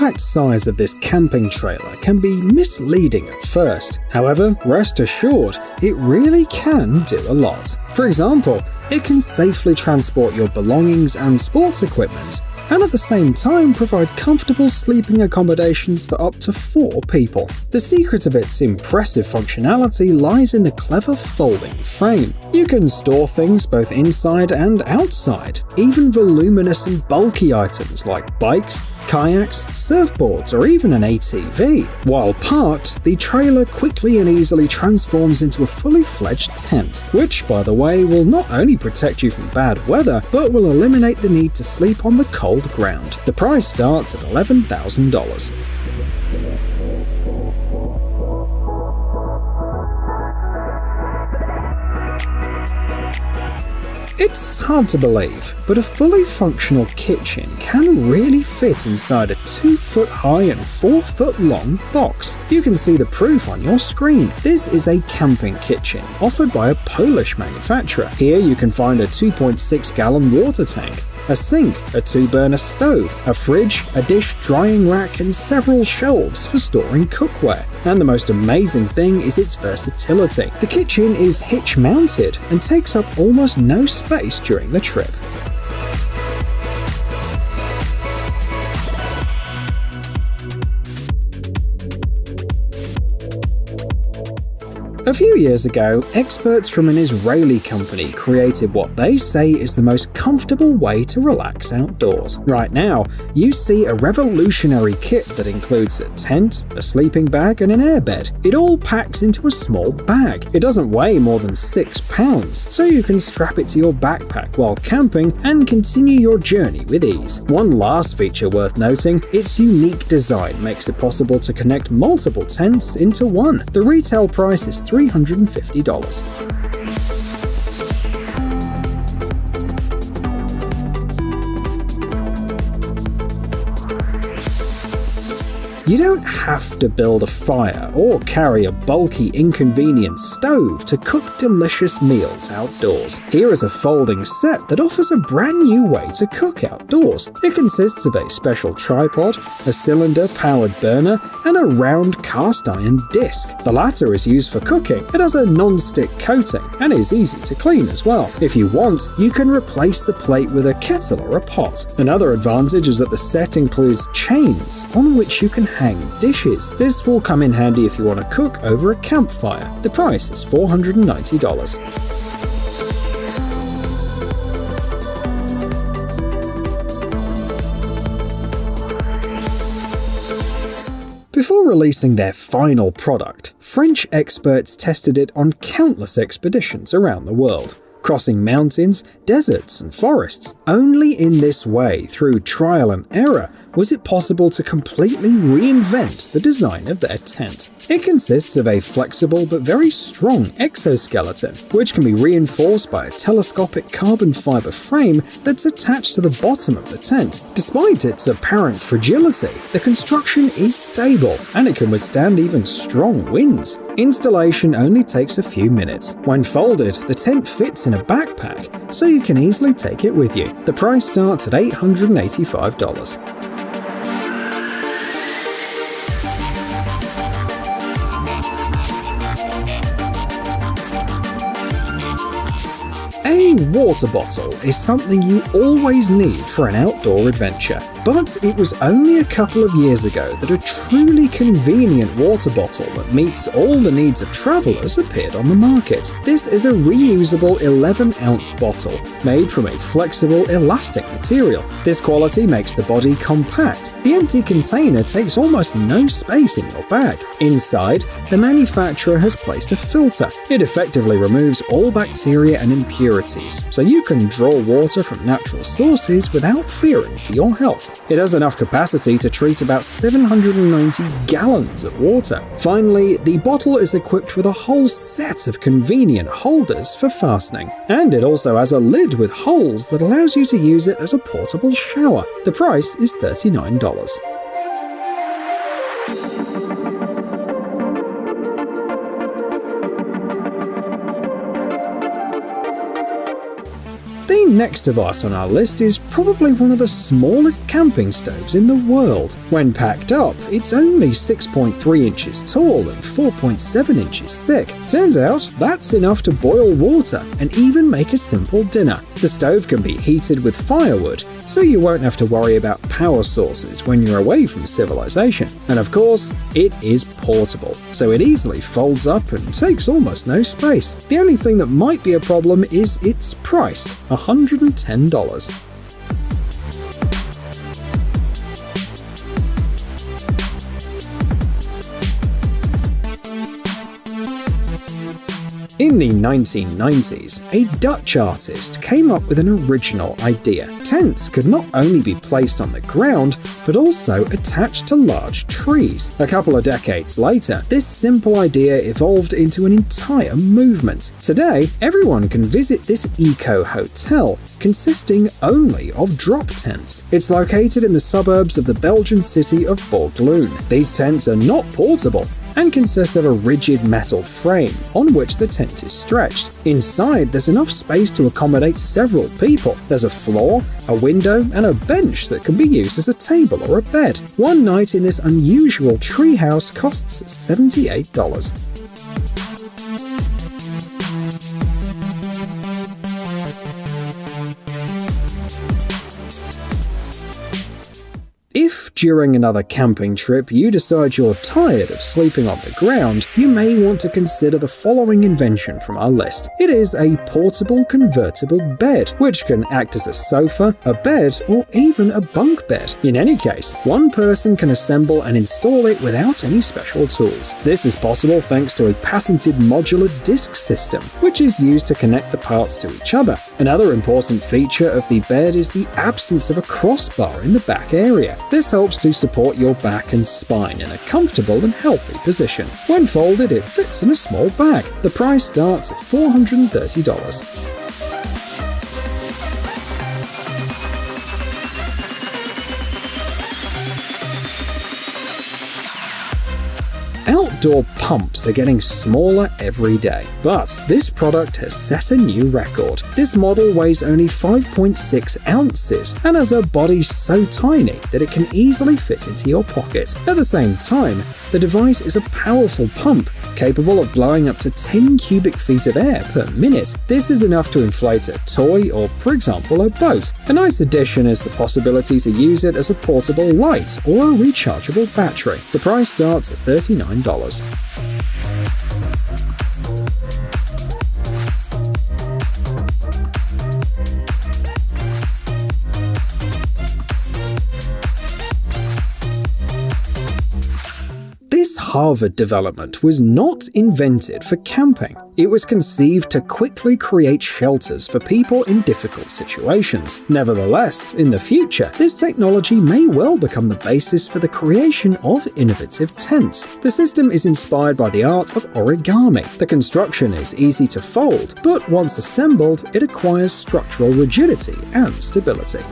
exact size of this camping trailer can be misleading at first. However, rest assured, it really can do a lot. For example, it can safely transport your belongings and sports equipment, and at the same time provide comfortable sleeping accommodations for up to 4 people. The secret of its impressive functionality lies in the clever folding frame. You can store things both inside and outside, even voluminous and bulky items like bikes, kayaks, surfboards, or even an ATV. While parked, the trailer quickly and easily transforms into a fully fledged tent, which, by the way, will not only protect you from bad weather, but will eliminate the need to sleep on the cold ground. The price starts at $11,000. It's hard to believe, but a fully functional kitchen can really fit inside a 2-foot-high and 4-foot-long box. You can see the proof on your screen. This is a camping kitchen offered by a Polish manufacturer. Here you can find a 2.6-gallon water tank, a sink, a 2-burner stove, a fridge, a dish drying rack, and several shelves for storing cookware. And the most amazing thing is its versatility. The kitchen is hitch-mounted and takes up almost no space during the trip. A few years ago, experts from an Israeli company created what they say is the most comfortable way to relax outdoors. Right now, you see a revolutionary kit that includes a tent, a sleeping bag, and an airbed. It all packs into a small bag. It doesn't weigh more than 6 pounds, so you can strap it to your backpack while camping and continue your journey with ease. One last feature worth noting, its unique design makes it possible to connect multiple tents into one. The retail price is $350. You don't have to build a fire or carry a bulky, inconvenient stove to cook delicious meals outdoors. Here is a folding set that offers a brand new way to cook outdoors. It consists of a special tripod, a cylinder-powered burner, and a round cast-iron disc. The latter is used for cooking. It has a non-stick coating and is easy to clean as well. If you want, you can replace the plate with a kettle or a pot. Another advantage is that the set includes chains on which you can hang dishes. This will come in handy if you want to cook over a campfire. The price is $490. Before releasing their final product, French experts tested it on countless expeditions around the world, crossing mountains, deserts, and forests. Only in this way, through trial and error, was it possible to completely reinvent the design of their tent. It consists of a flexible but very strong exoskeleton, which can be reinforced by a telescopic carbon fiber frame that's attached to the bottom of the tent. Despite its apparent fragility, the construction is stable and it can withstand even strong winds. Installation only takes a few minutes. When folded, the tent fits in a backpack, so you can easily take it with you. The price starts at $885. A water bottle is something you always need for an outdoor adventure, but it was only a couple of years ago that a truly convenient water bottle that meets all the needs of travelers appeared on the market. This is a reusable 11-ounce bottle made from a flexible, elastic material. This quality makes the body compact. The empty container takes almost no space in your bag. Inside, the manufacturer has placed a filter. It effectively removes all bacteria and impurities, so you can draw water from natural sources without fearing for your health. It has enough capacity to treat about 790 gallons of water. Finally, the bottle is equipped with a whole set of convenient holders for fastening, and it also has a lid with holes that allows you to use it as a portable shower. The price is $39. The next device on our list is probably one of the smallest camping stoves in the world. When packed up, it's only 6.3 inches tall and 4.7 inches thick. Turns out that's enough to boil water and even make a simple dinner. The stove can be heated with firewood, so you won't have to worry about power sources when you're away from civilization. And of course, it is portable, so it easily folds up and takes almost no space. The only thing that might be a problem is its price, $110. In the 1990s, a Dutch artist came up with an original idea. Tents could not only be placed on the ground, but also attached to large trees. A couple of decades later, this simple idea evolved into an entire movement. Today, everyone can visit this eco-hotel, consisting only of drop tents. It's located in the suburbs of the Belgian city of Bordeaux. These tents are not portable and consist of a rigid metal frame on which the tent is stretched. Inside, there's enough space to accommodate several people. There's a floor, a window, and a bench that can be used as a table or a bed. One night in this unusual treehouse costs $78. If during another camping trip you decide you're tired of sleeping on the ground, you may want to consider the following invention from our list. It is a portable convertible bed, which can act as a sofa, a bed, or even a bunk bed. In any case, one person can assemble and install it without any special tools. This is possible thanks to a patented modular disc system, which is used to connect the parts to each other. Another important feature of the bed is the absence of a crossbar in the back area. This helps to support your back and spine in a comfortable and healthy position. When folded, it fits in a small bag. The price starts at $430. Outdoor pumps are getting smaller every day, but this product has set a new record. This model weighs only 5.6 ounces and has a body so tiny that it can easily fit into your pocket. At the same time, the device is a powerful pump capable of blowing up to 10 cubic feet of air per minute. This is enough to inflate a toy or, for example, a boat. A nice addition is the possibility to use it as a portable light or a rechargeable battery. The price starts at $39. This Harvard development was not invented for camping. It was conceived to quickly create shelters for people in difficult situations. Nevertheless, in the future, this technology may well become the basis for the creation of innovative tents. The system is inspired by the art of origami. The construction is easy to fold, but once assembled, it acquires structural rigidity and stability.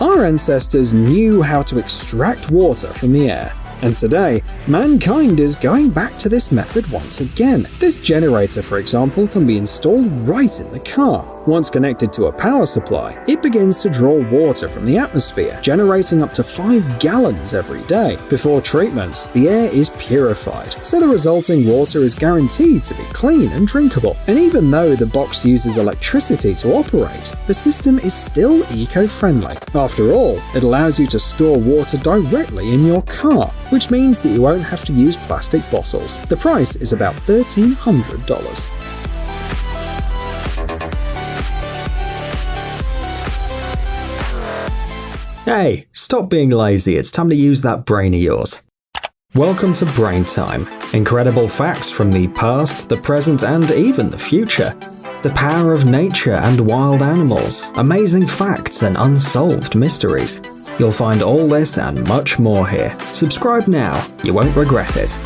Our ancestors knew how to extract water from the air, and today, mankind is going back to this method once again. This generator, for example, can be installed right in the car. Once connected to a power supply, it begins to draw water from the atmosphere, generating up to 5 gallons every day. Before treatment, the air is purified, so the resulting water is guaranteed to be clean and drinkable. And even though the box uses electricity to operate, the system is still eco-friendly. After all, it allows you to store water directly in your car, which means that you won't have to use plastic bottles. The price is about $1,300. Hey, stop being lazy, it's time to use that brain of yours. Welcome to Brain Time. Incredible facts from the past, the present, and even the future. The power of nature and wild animals, amazing facts and unsolved mysteries. You'll find all this and much more here. Subscribe now, you won't regret it.